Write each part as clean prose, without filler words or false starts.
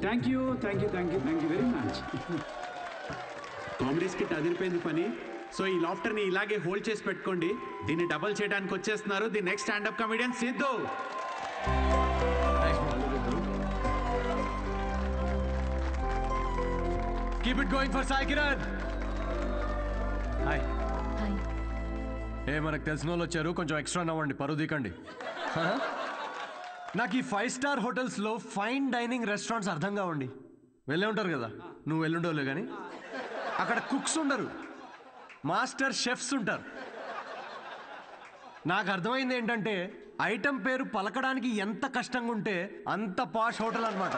Thank you very much. Comedy skit అదిరిపోయింది పని. So ఈ లాఫ్టర్ ని ఇలాగే హోల్డ్ చేసి పెట్టుకోండి. దీన్ని డబల్ చేయడానికి వచ్చేస్తున్నారు the next standup comedian Siddhu. Keep it going for Sai Kiran. Hi. మనకు తెలిసిన వాళ్ళు వచ్చారు, కొంచెం ఎక్స్ట్రా నవ్వండి, పరువు దికండి. నాకు ఈ 5 స్టార్ హోటల్స్లో ఫైన్ డైనింగ్ రెస్టారెంట్స్ అర్థం కావండి. వెళ్ళే ఉంటారు కదా, నువ్వు వెళ్ళుండవులే కానీ. అక్కడ కుక్స్ ఉండరు, మాస్టర్ షెఫ్స్ ఉంటారు. నాకు అర్థమైంది ఏంటంటే ఐటెం పేరు పలకడానికి ఎంత కష్టంగా ఉంటే అంత పాష్ హోటల్ అనమాట.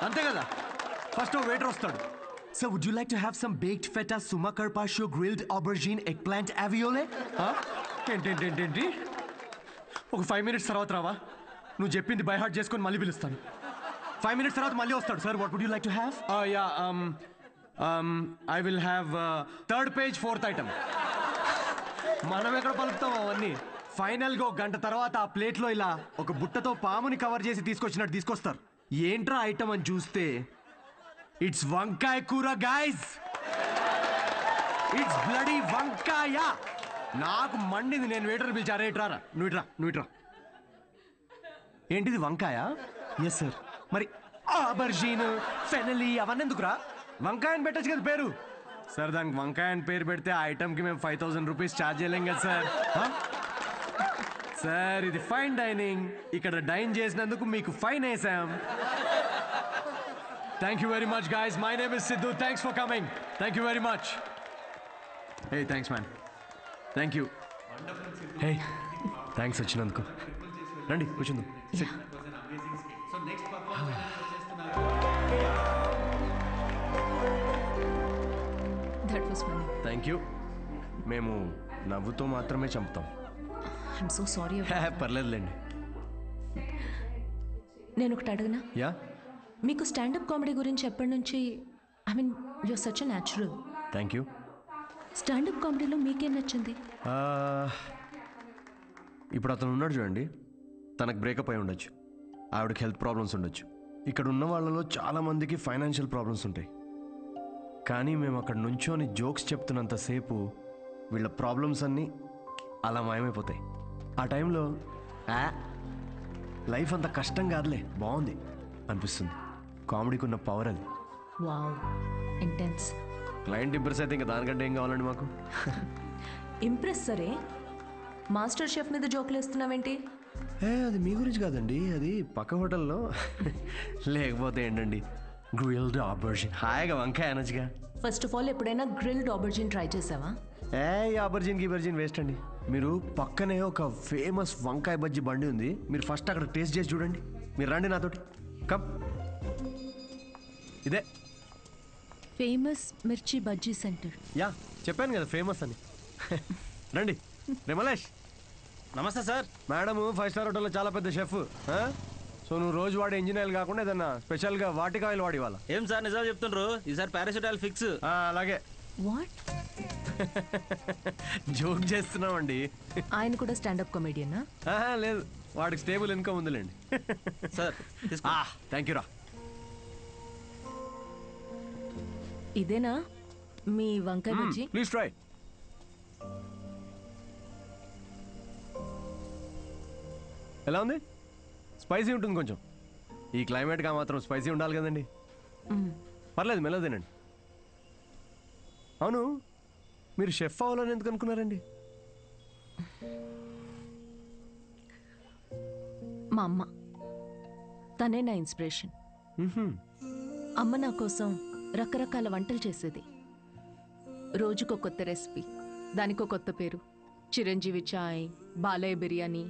అంతే కదా. ఫస్ట్ వెయిటర్ వస్తాడు. Sir, would you like to have some baked feta, suma carpaccio, grilled aubergine, eggplant aviole? ఏంటి ఒక 5 minutes తర్వాత రావా? నువ్వు చెప్పింది బై హార్ట్ చేసుకొని మళ్ళీ పిలుస్తాను. 5 minutes తర్వాత మళ్ళీ వస్తాడు. Sir, what would you like to have? I will have third page, fourth item. మనం ఎక్కడ పలుకుతాం అవన్నీ. ఫైనల్గా ఒక గంట తర్వాత ఆ ప్లేట్లో ఇలా ఒక బుట్టతో పాముని కవర్ చేసి తీసుకొచ్చినట్టు తీసుకొస్తారు. ఏంట్రా ఐటమ్ అని చూస్తే ఇట్స్ వంకాయ కూర గైస్. ఇట్స్ బ్లడీ వంకాయ. నాకు మండింది. నేను వెయిటర్ పిలిచారా, ఇట్రారా, నువ్వు ఇట్రా. ఏంటిది వంకాయ? Yes, sir. మరి ఆబర్జీన్, ఫెనలీ అవన్నీ ఎందుకురా? వంకాయ అని పెట్టచ్చు కదా పేరు. సార్ దానికి వంకాయ అని పేరు పెడితే ఆ ఐటమ్కి మేము 5,000 రూపీస్ ఛార్జ్ చేయలేం కదా సార్. సార్ ఇది ఫైన్ డైనింగ్, ఇక్కడ డైన్ చేసినందుకు మీకు ఫైన్ వేసాం. Thank you very much guys. My name is Siddhu. Thanks for coming. Thank you very much. Hey thanks man. Thank you. Hey thanks వచ్చినందుకు. రండి కూర్చుందాం. Thank you. మేము నవ్వుతో మాత్రమే చంపుతాం. I'm so sorry. పర్లేదులేండి. నేను ఒకటి అడగనా? యా. మీకు స్టాండప్ కామెడీ గురించి ఎప్పటి నుంచి, I mean you're such a natural. Thank you. Standup కామెడీలో మీకేం నచ్చింది? ఇప్పుడు అతను ఉన్నాడు చూడండి, తనకు బ్రేకప్ అయి ఉండొచ్చు, ఆవిడకి హెల్త్ ప్రాబ్లమ్స్ ఉండొచ్చు. ఇక్కడ ఉన్న వాళ్ళలో చాలామందికి ఫైనాన్షియల్ ప్రాబ్లమ్స్ ఉంటాయి. కానీ మేము అక్కడ నుంచోని జోక్స్ చెప్తున్నంతసేపు వీళ్ళ ప్రాబ్లమ్స్ అన్నీ అలా మాయమైపోతాయి. ఆ టైంలో లైఫ్ అంత కష్టం కాదులే, బాగుంది అనిపిస్తుంది. కామెడీకి ఉన్న పవర్ అది. Wow, intense. క్లయింట్ ఇంప్రెస్ అయితే ఇంకా దానికంటే ఏం కావాలండి మాకు? ఇంప్రెస్ సరే, మాస్టర్ షెఫ్ మీద జోకులు వేస్తున్నావేంటి? అది మీ గురించి కాదండి, అది పక్క హోటల్లో. లేకపోతే ఏంటండి, గ్రిల్డ్ ఆబర్జిన్, హాయిగా వంకాయ అనొచ్చుగా. ఫస్ట్ ఆఫ్ ఆల్ ఎప్పుడైనా గ్రిల్డ్ ఆబర్జిన్ ట్రై చేసావా? ఆబర్జిన్ వేస్ట్ అండి. మీరు పక్కనే ఒక ఫేమస్ వంకాయ బజ్జీ బండి ఉంది, మీరు ఫస్ట్ అక్కడ టేస్ట్ చేసి చూడండి. మీరు రండి నాతోటి, కమ్. ఇదే ఫేమస్ మిర్చి బజ్జీ సెంటర్. యా చెప్పాను కదా ఫేమస్ అని. రండి. రేమలేష్. నమస్తే సార్. మేడము 5 స్టార్ హోటల్లో చాలా పెద్ద షెఫ్. సో నువ్వు రోజు వాడే ఇంజిన్ ఆయిల్ కాకుండా ఏదన్నా స్పెషల్గా వాటికి ఆయిల్ వాడి వాళ్ళ. ఏం సార్ నిజాలు చెప్తుండ్రు? ఈసారి పారాషూట్ ఆయిల్ ఫిక్స్. అలాగే. వాట్? జోక్ చేస్తున్నామండి. ఆయన కూడా స్టాండప్ కామెడియనా? లేదు, వాడికి స్టేబుల్ ఇన్కమ్ ఉందిలేండి. సార్ థ్యాంక్ యూ రా. ఇదేనా మీ వంకాయ బజ్జీ? Please try. ఎలా ఉంది? స్పైసీ ఉంటుంది కొంచెం. ఈ క్లైమేట్గా మాత్రం స్పైసీ ఉండాలి కదండి. పర్లేదు, మెల్లగా తినండి. అవును, మీరు షెఫ్ అవ్వాలని ఎందుకు అనుకున్నారండి? మా అమ్మ, తనే నా ఇన్స్పిరేషన్. అమ్మ నా కోసం రకరకాల వంటలు చేసేది. రోజుకో కొత్త రెసిపీ, దానికో కొత్త పేరు. Chiranjeevi chai, Balayya biryani,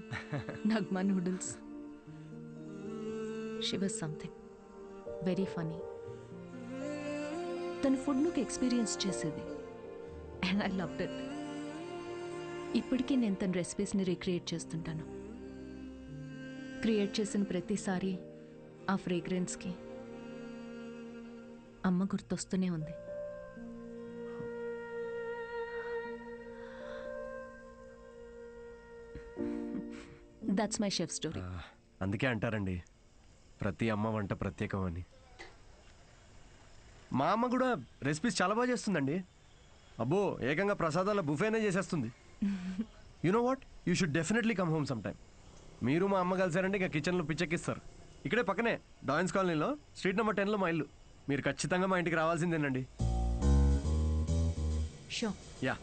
Nagma noodles. She was something very funny. తన ఫుడ్ నాకు ఎక్స్పీరియన్స్ చేసేది అండ్ ఐ లవ్డ్ ఇట్. ఇప్పటికీ నేను తన రెసిపీస్ని రీక్రియేట్ చేస్తుంటాను. క్రియేట్ చేసిన ప్రతిసారి ఆ ఫ్రేగ్రెన్స్కి అమ్మ గుర్తొస్తూనే ఉంది. That's my chef story. అందుకే అంటారండి ప్రతి అమ్మ వంట ప్రత్యేకం అని. మా అమ్మ కూడా రెసిపీస్ చాలా బాగా చేస్తుందండి. అబ్బో ఏకంగా ప్రసాదాల బుఫేనే చేసేస్తుంది. You know what, you should definitely come home some time. మీరు మా అమ్మ కలిసారంటే ఇంకా కిచెన్లో పిచ్చెక్కిస్తారు. ఇక్కడే పక్కనే డాయన్స్ కాలనీలో స్ట్రీట్ నెంబర్ 10లో మా ఇల్లు. మీరు ఖచ్చితంగా మా ఇంటికి రావాల్సిందేనండి. Show ya.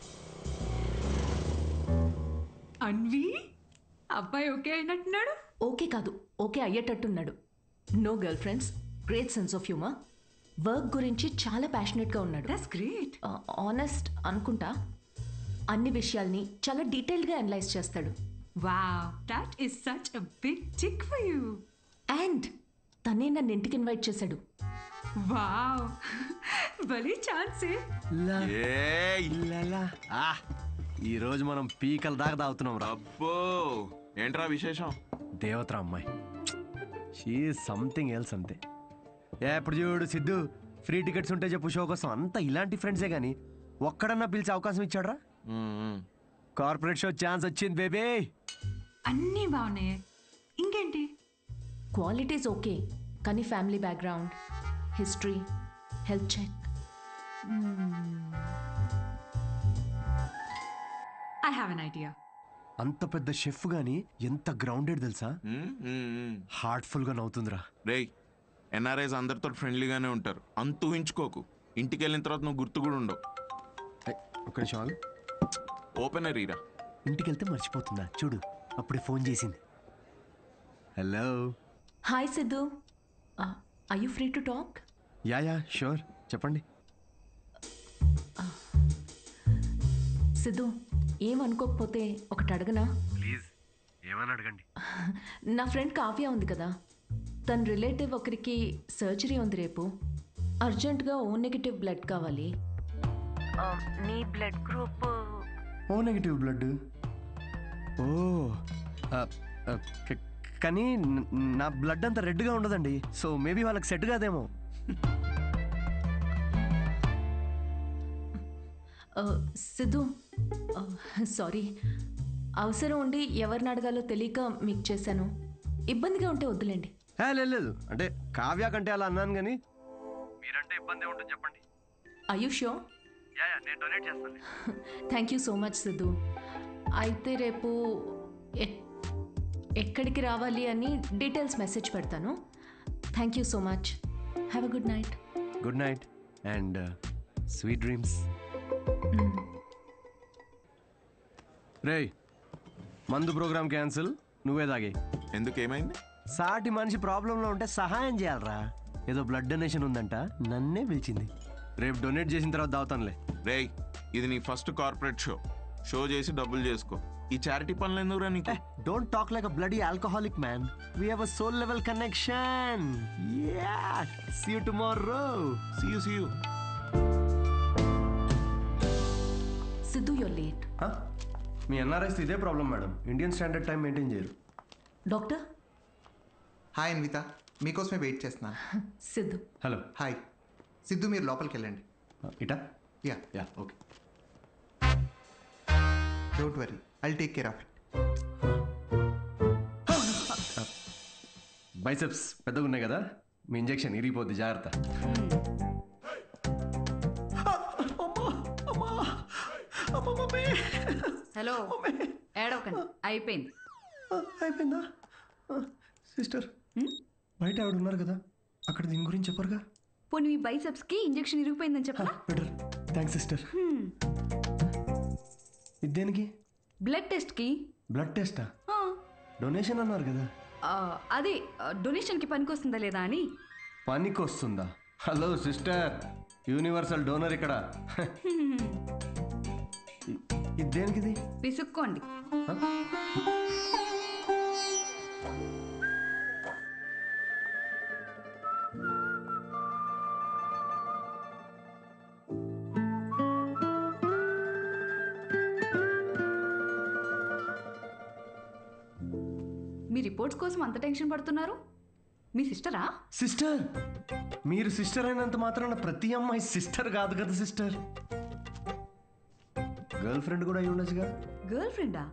అన్వి అబ్బాయి ఓకే అయినట్టున్నాడు. ఓకే కాదు, ఓకే అయ్యేటట్టున్నాడు. No girlfriends, great sense of humour, work గురించి చాలా ప్యాషనెట్గా ఉన్నాడు. That's great. ఆనెస్ట్ అనుకుంటా. అన్ని విషయాల్ని చాలా డీటెయిల్గా అనలైజ్ చేస్తాడు. Wow, that is such a big tick for you. And తనే నన్ను ఇంటికి ఇన్వైట్ చేశాడు. వావ్, భలే ఛాన్సే. ఈరోజు మనం పీకల దాకా తాగుతున్నాం రా. అబ్బో ఏంట్రా విశేషం? దేవతరా అమ్మాయి, షీ సంథింగ్ ఎల్స్ అంతే. ఎప్పుడు చూడు సిద్ధు ఫ్రీ టికెట్స్ ఉంటే చెప్పు షో కోసం. అంతా ఇలాంటి ఫ్రెండ్సే కానీ ఒక్కడన్నా పిలిచే అవకాశం ఇచ్చాడ్రా? కార్పొరేట్ షో ఛాన్స్ వచ్చింది బేబీ. అన్నీ బాగున్నాయి, ఇంకేంటి? క్వాలిటీస్ ఓకే, కానీ family background, history, health check. I have an idea. అంత పెద్ద షెఫ్ గానీ ఎంత గ్రౌండెడ్ తెలుసా? హార్ట్ఫుల్ గా నవ్వుతుందిరా. రేయ్, ఎన్ఆర్ఐస్ అందరితో ఫ్రెండ్లీగానే ఉంటారు, అంత ఊహించుకోకు. ఇంటికి వెళ్ళిన తర్వాత నువ్వు గుర్తు కూడా ఉండవు. ఒక్క నిమిషం ఆగు. ఓపెనర్ ఈరా. ఇంటికి వెళ్తే మర్చిపోతుందా చూడు, అప్పుడే ఫోన్ చేసింది. Hello. Hi Siddhu, are you free to talk? Ya ya sure, చెప్పండి. సిద్ధు, ఏమనుకోకపోతే ఒకటి అడగనా? ప్లీజ్ ఏమని అడగండి. నా ఫ్రెండ్ కావ్య ఉంది కదా, తన రిలేటివ్ ఒకరికి సర్జరీ ఉంది రేపు. అర్జెంటుగా ఓ నెగిటివ్ బ్లడ్ కావాలి. నీ blood group O negative blood. O కానీ నా బ్లడ్ అంత రెడ్గా ఉండదండి, సో మేబీ వాళ్ళకి సెట్ కాదేమో. సిద్ధు, సారీ, అవసరం ఉండి ఎవరిని అడగాలో తెలియక మీకు చేశాను. ఇబ్బందిగా ఉంటే వద్దులేండి. లేదు, అంటే కావ్య కంటే అలా అన్నాను కానీ మీరంటే ఇబ్బంది ఉంటుంది చెప్పండి. Are you sure? నేను డొనేట్ చేస్తాను. Thank you so much Siddhu. అయితే రేపు ఎక్కడికి రావాలి అని డీటెయిల్స్ మెసేజ్ పెడతాను. Thank you so much. Have a good night. Good night and sweet dreams. రేయ్, మందు ప్రోగ్రామ్ క్యాన్సిల్, నువ్వే తాగే. ఎందుకు, ఏమైంది? సాటి మనిషి ప్రాబ్లంలో ఉంటే సహాయం చేయాలరా. ఏదో బ్లడ్ డొనేషన్ ఉందంట, నన్నే పిలిచింది. రేపు డొనేట్ చేసిన తర్వాత దావుతానులే. రేయ్, ఇది నీ ఫస్ట్ కార్పొరేట్ షో చేసి డబ్బులు చేసుకో. ఈ చారిటీ పనులు ఎందుకురా నీకు? Don't talk like a bloody alcoholic man. We have a soul level connection. Ya, see you tomorrow. See you. Siddhu, you're late. మీ ఎన్ఆర్ఐస్ ఇదే problem madam, Indian standard time maintain చేయరు. డాక్టర్. హాయ్ అన్విత, మీకోసమే wait చేస్తున్నాను. Siddhu. Hello. Hi Siddhu, మీరు లోపలికి వెళ్ళండి. ఇటా? Ya ya okay. Don't worry, I'll take care of it. Biceps పెద్దగా ఉన్నాయి కదా, మీ ఇంజెక్షన్ ఇరిగిపోద్ది, జాగ్రత్త. హలో, ఏడవకండి, అయిపోయింది. అయిపోయిందా? సిస్టర్, బయట ఆవిడ ఉన్నారు కదా, అక్కడ దీని గురించి చెప్పరుగా? పోనీ మీ బైసెప్స్కి ఇంజెక్షన్ ఇరిగిపోయిందని చెప్పరా? Better, thanks sister. ఇది దేనికి? బ్లడ్ టెస్ట్కి. బ్లడ్ టెస్టా? డొనేషన్ అన్నారు కదా. అదే డొనేషన్కి పనికొస్తుందా లేదా అని. పనికొస్తుందా? హలో సిస్టర్, యూనివర్సల్ డోనర్ ఇక్కడ. ఇది దేనికిది? పిసుక్కోండి. మీ రిపోర్ట్స్ కోసం అంత టెన్షన్ పడుతున్నారు? మీ సిస్టరా? సిస్టర్? మీరు సిస్టర్ అయినంత మాత్రాన ప్రతి అమ్మాయి సిస్టర్ కాదు కదా సిస్టర్. గర్ల్ ఫ్రెండ్ కూడా అయి ఉండొచ్చుగా. గర్ల్ ఫ్రెండా?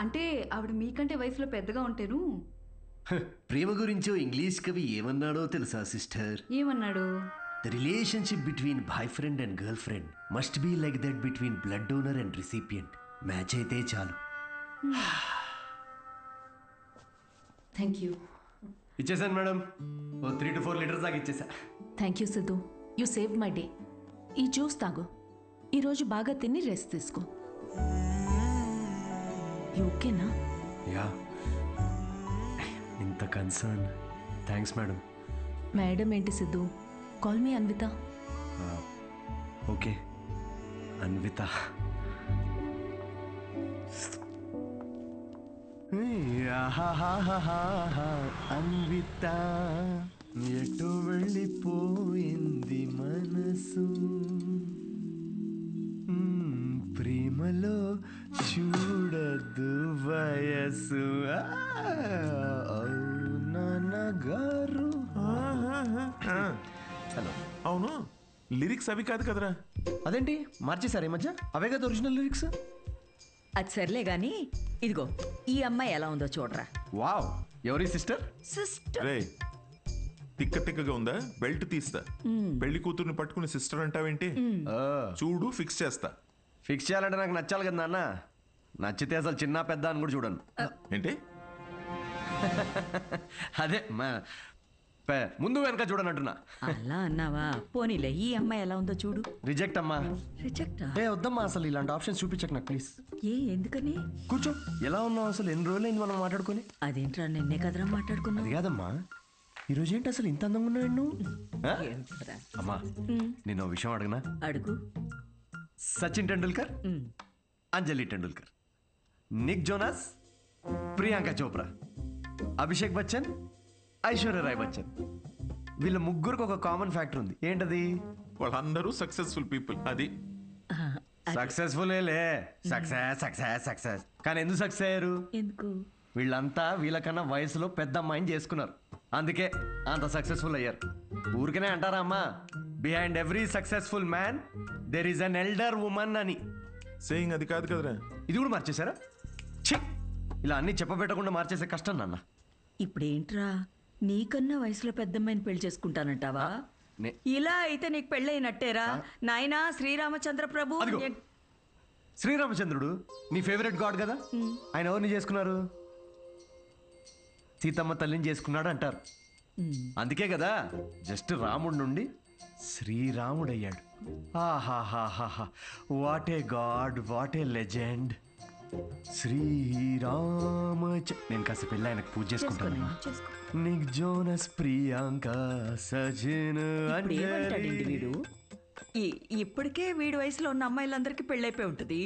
అంటే ఆవిడ మీకంటే వయసులో పెద్దగా ఉంటేను. ప్రేమ గురించో ఇంగ్లీష్ కవి ఏమన్నాడో తెలుసా సిస్టర్? ఏమన్నాడు? The relationship between boyfriend and girlfriend must be like that between blood donor and recipient. Match అయితే చాలు. Thank you. ఇచ్చేసాను మేడం, 3 to 4 లీటర్స్ దాకా ఇచ్చేసా. Thank you Siddhu, you save my day. ఈ జ్యూస్ తాగు, ఈరోజు బాగా తిని రెస్ట్ తీసుకో. ఓకేనా? యా, ఇంత కన్సర్న్. Thanks madam. మేడం ఏంటి Siddhu, call me Anvitha. Okay Anvitha. Anvitha ఎటు వెళ్ళిపోయింది మనసు, ప్రేమలో చూడదు వయసు. నాన్నగారు. హలో, అవును లిరిక్స్ అవి కాదు కదరా? అదేంటి మార్చేశారు ఈ మధ్య? అవే కదా ఒరిజినల్ లిరిక్స్. అది సర్లే గాని ఇదిగో ఈ అమ్మాయి ఎలా ఉందో చూడరా. వావ్, ఎవరి సిస్టర్? సిస్టర్. రే తిక్క తిక్కగా ఉందా? బెల్ట్ తీస్తా. పెళ్లి కూతుర్ని పట్టుకుని సిస్టర్ అంటావేంటి? చూడు ఫిక్స్ చేస్తా. ఫిక్స్ చేయాలంటే నాకు నచ్చాలి కదా నాన్న. నచ్చితే అసలు చిన్న పెద్ద అని కూడా చూడను. ఏంటి? అదే ముందు వెనక చూడనంటున్నా. అలా అన్నావా? పోనీలే, ఈ అమ్మాయి ఎలా ఉందో చూడు. రిజెక్ట్ అమ్మా. రిజెక్టా? వద్దమ్మా, అసలు ఇలాంటి ఆప్షన్స్ చూపించక నాకు ప్లీజ్. ఎందుకని? కూర్చో. ఎలా ఉన్నావు అసలు? ఎన్ని రోజులైంది మనం మాట్లాడుకొని? అదేంట్రా, నిన్నే కదరా మాట్లాడుకున్నా. అది కాదమ్మా, ఈరోజు ఏంటి అసలు ఇంత అందంగా ఉన్నావు నువ్వు? అమ్మా నేను విషయం అడగనా? అడుగు. సచిన్ టెండూల్కర్, అంజలి టెండూల్కర్, నిక్ జోనాస్, ప్రియాంక చోప్రా, అభిషేక్ బచ్చన్, ఐశ్వర్య రాయ్ బచ్చన్, వీళ్ళ ముగ్గురికి ఒక కామన్ ఫ్యాక్టర్ ఉంది. ఏంటది? వాళ్ళందరూ సక్సెస్ఫుల్ పీపుల్. అది సక్సెస్ఫుల్ సక్సెస్ సక్సెస్ సక్సెస్. కానీ ఎందుకు సక్సెస్ అయ్యారు? ఎందుకు? వీళ్ళంతా వీళ్ళకన్నా వయసులో పెద్ద అమ్మాయిని చేసుకున్నారు, అందుకే అంత సక్సెస్ఫుల్ అయ్యారు. ఊరికనే అంటారా అమ్మా, behind every successful man there is an elder woman అని. సేయింగ్ అది కాదు కదరా? ఇది కూడా మార్చేశారా? ఛీ, ఇలా అన్ని చెప్పబెట్టకుండా మార్చేసే కష్టం నాన్న. ఇప్పుడేంట్రా, నీకన్నా వయసులో పెద్దమ్మాయిని పెళ్లి చేసుకుంటానంటావా? ఇలా అయితే నీకు పెళ్ళైనట్టేరా నాయనా. శ్రీరామచంద్ర ప్రభు. శ్రీరామచంద్రుడు నీ ఫేవరెట్ గాడ్ కదా, ఆయన ఎవరిని చేసుకున్నారు? సీతమ్మ తల్లిని చేసుకున్నాడు అంటారు. అందుకే కదా జస్ట్ రాముడి నుండి శ్రీరాముడు అయ్యాడు. ఆహాహాహా, what a god, what a legend. Sri Rama. నేను కాస్త పెళ్ళి ఆయనకు పూజ చేసుకుంటాను. Nick Jonas, Priyanka, Sachin. ఏమంటాడండి వీడు? ఇప్పటికే వీడి వయసులో ఉన్న అమ్మాయిలందరికీ పెళ్ళైపోయి ఉంటుంది.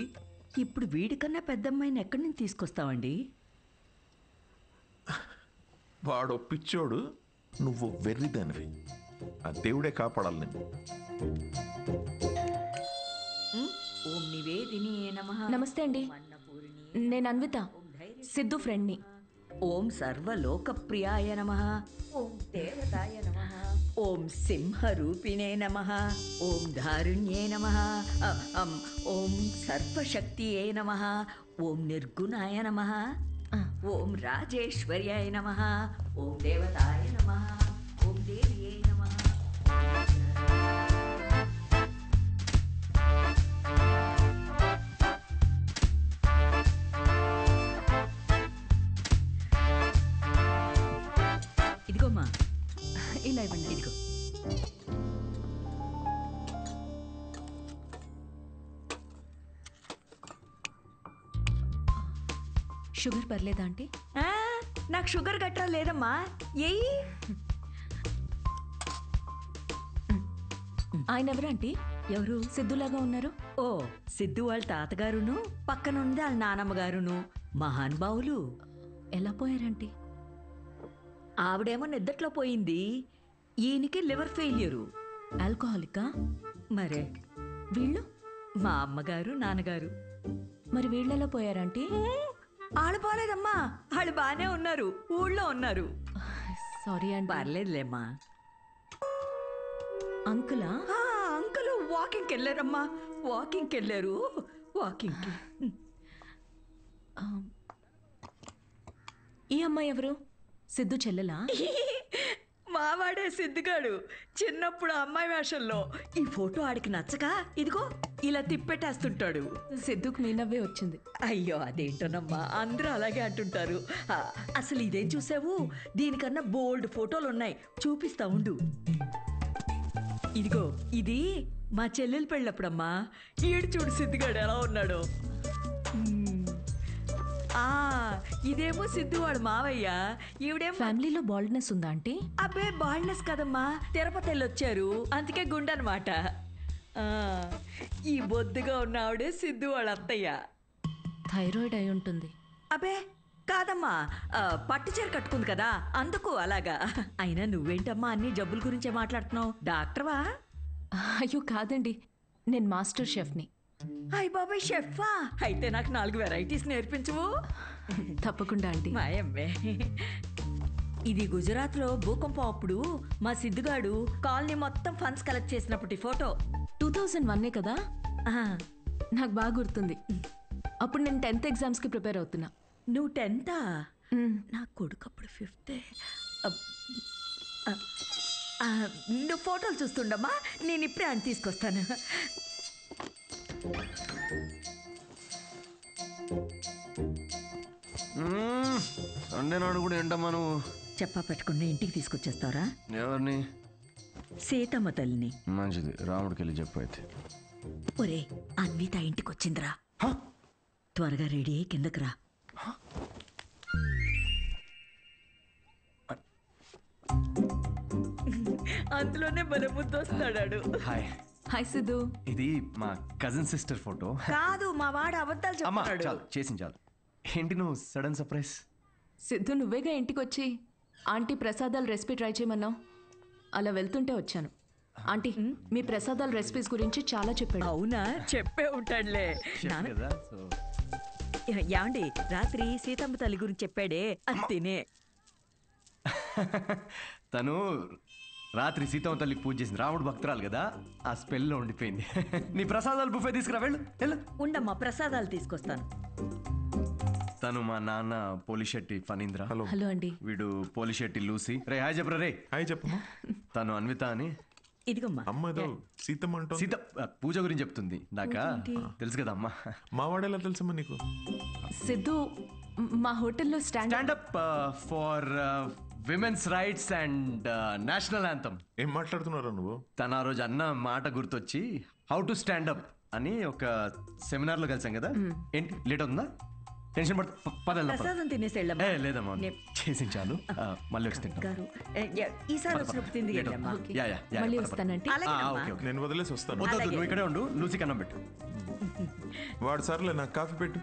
ఇప్పుడు వీడికన్నా పెద్ద అమ్మాయిని ఎక్కడి నుంచి తీసుకొస్తావండి? వాడు పిచ్చోడు, నువ్వు వెర్రిదానివి. ఆ దేవుడే కాపాడాలి నేను. ఓం నివేదిని నమః. నమస్తే అండి, నేను అన్విత, సిద్ధు ఫ్రెండ్ని. ఓం సర్వలోకప్రియాయ నమః. ఓం దేవతాయ నమః. ఓం సింహరూపిణే నమః. ఓం ధారుణ్యే నమః. ఓం సర్వశక్తియే నమః. ఓం నిర్గుణాయ నమః. ఓం రాజేశ్వర్యాయ నమః. ఓం దేవతాయ నమః. ఓం దేవ్యే నమః. ఇదిగోమ్మా, ఇలా ఇవ్వండి. ఇదిగో. షుగర్ పర్లేదా ఆంటీ? నాకు షుగర్ గట్రా లేదమ్మా. ఏయ్, ఆయన ఎవరు ఆంటీ? ఎవరు? సిద్ధులాగా ఉన్నారు. ఓ, సిద్ధు వాళ్ళ తాతగారును, పక్కనుంది వాళ్ళ నానమ్మగారును మహానుభావులు. ఎలా పోయారంటీ? ఆవిడేమో నిద్దట్లో పోయింది, ఈయనకి లివర్ ఫెయిల్యూరు. ఆల్కహాలికా? మరే వీళ్ళు? మా అమ్మగారు నాన్నగారు. మరి వీళ్ళెలా పోయారంటీ? వాళ్ళు పోలేదమ్మా, వాళ్ళు బాగానే ఉన్నారు, ఊళ్ళో ఉన్నారు. సారీ అండి. పర్లేదులేమ్మా. అంకులా? అంకుల్ వాకింగ్కి వెళ్ళారమ్మా, వాకింగ్కి వెళ్ళారు. వాకింగ్కి. ఈ అమ్మాయి ఎవరు? సిద్ధు చెల్లెలా? మావాడే సిద్ధిగాడు చిన్నప్పుడు అమ్మాయి వేషంలో ఈ ఫోటో ఆడికి నచ్చక ఇదిగో ఇలా తిప్పెట్టేస్తుంటాడు. సిద్ధుకు మీ నవ్వే వచ్చింది. అయ్యో అదేంటోనమ్మా, అందరూ అలాగే అంటుంటారు. అసలు ఇదేం చూసావు, దీనికన్నా బోల్డ్ ఫోటోలు ఉన్నాయి, చూపిస్తా ఉండు. ఇదిగో ఇది మా చెల్లెలు పెళ్ళప్పుడమ్మా. ఈడు చూడు సిద్ధిగాడు ఎలా ఉన్నాడో. ఇదేమో సిద్ధు వాడు మావయ్య, ఈవిడేమో. ఫ్యామిలీలో బాల్డ్నెస్ ఉందా ఆంటీ? అబ్బే బాల్డ్నెస్ కదమ్మా, తిరుపతి వెళ్ళొచ్చారు అందుకే గుండనమాట. ఈ బొద్దుగా ఉన్న ఆవిడే సిద్ధు వాళ్ళ అత్తయ్య. థైరాయిడ్ అయి ఉంటుంది. అబ్బే కాదమ్మా, పట్టు చీర కట్టుకుంది కదా అందుకు అలాగా. అయినా నువ్వేంటమ్మా అన్ని జబ్బుల గురించే మాట్లాడుతున్నావు, డాక్టర్వా? అయ్యో కాదండి, నేను మాస్టర్ షెఫ్ని. అయ్య బాబాయ్ షెఫా, అయితే నాకు 4 వెరైటీస్ నేర్పించవు? తప్పకుండా ఆంటీ. మాయమ్మే. ఇది గుజరాత్లో భూకంపం అప్పుడు మా సిద్ధుగాడు కాలనీ మొత్తం ఫండ్స్ కలెక్ట్ చేసినప్పటి ఫోటో. 2001 కదా? నాకు బాగా గుర్తుంది. అప్పుడు నేను 10th ఎగ్జామ్స్కి ప్రిపేర్ అవుతున్నా. నువ్వు 10th? నా కొడుకు అప్పుడు 5th. నువ్వు ఫోటోలు చూస్తుండమ్మా, నేను ఇప్పుడే అని తీసుకొస్తాను. సండే నాడు కూడా ఏంటమ్మా నువ్వు చెప్పా పెట్టుకుని ఇంటికి తీసుకొచ్చేస్తారా? ఎవరిని? సీతమ్మ తల్లిని. మంచిది, రాముడికి వెళ్ళి చెప్పు అయితే. ఒరే అన్విత ఇంటికి వచ్చిందిరా, త్వరగా రెడీ అయ్యి కిందకి రా. అందులోనే మన ముద్దు వస్తాడాడు. హాయ్. హాయ్ సిద్ధు. ఇది మా కజిన్ సిస్టర్ ఫోటో. కాదు మా వాడు అబద్ధాలు అమ్మా చెప్తాడు. చాలు, చేసింది చాలు. ఏంటి నువ్వు సడన్ సర్ప్రైజ్? సిద్ధు నువ్వేగా ఇంటికి వచ్చి ఆంటీ ప్రసాదాల రెసిపీ ట్రై చేయమన్నావు, అలా వెళ్తుంటే వచ్చాను. ఆంటీ మీ ప్రసాదాల రెసిపీస్ గురించి చాలా చెప్పాడు. అవునా, చెప్పే ఉంటాడులే. కదా సో యాండి రాత్రి సీతమ్మ తల్లి గురించి చెప్పాడే, అది తినే. తను రాత్రి సీతమ్మ తల్లికి పూజ చేసింది, రాముడు భక్తురాలు కదా, ఆ స్పెల్లో ఉండిపోయింది. నీ ప్రసాదాలు బుఫే తీసుకురా, వెళ్ళు వెళ్ళు. ఉండమ్మా ప్రసాదాలు తీసుకొస్తాను. తను మా నాన్న పోలిశెట్టి ఫణీంద్ర. హలో. హలో అండి. వీడు పోలిశెట్టి లూసి. రే హాయ్ చెప్పరా రే. హాయ్ చెప్పమ్మా. తను అన్విత అని. ఇదిగమ్మా అమ్మ ఏదో సీతమ్మ అంటో. సీత పూజ గురించి చెప్తుంది నాక, తెలుసు కదా అమ్మా. మా వాడేలా తెలుసమ్మా నీకు? సిద్ధు మా హోటల్లో stand up for women's rights and national anthem. ఏం మాట్లాడుతున్నారా నువ్వు? తను ఆ రోజు అన్న మాట గుర్తొచ్చి హౌ టు స్టాండప్ అని ఒక సెమినార్లో కలిసాం కదా. ఏంటి లేట్ అవుతుందా? టెన్షన్ ప్రసాదం తినేసి వెళ్ళమ్మా. లేదమ్మా చేసి చాలు, మళ్ళీ వచ్చి తింటాం. గారు ఈసారి వచ్చినప్పుడు తింది వెళ్ళమ్మా. మళ్ళీ వస్తానంటే. నేను వదిలేసి వస్తాను. నువ్వు ఇక్కడే ఉండు, లూసి కన్నం పెట్టు. వాడు సర్లే నాకు కాఫీ పెట్టు.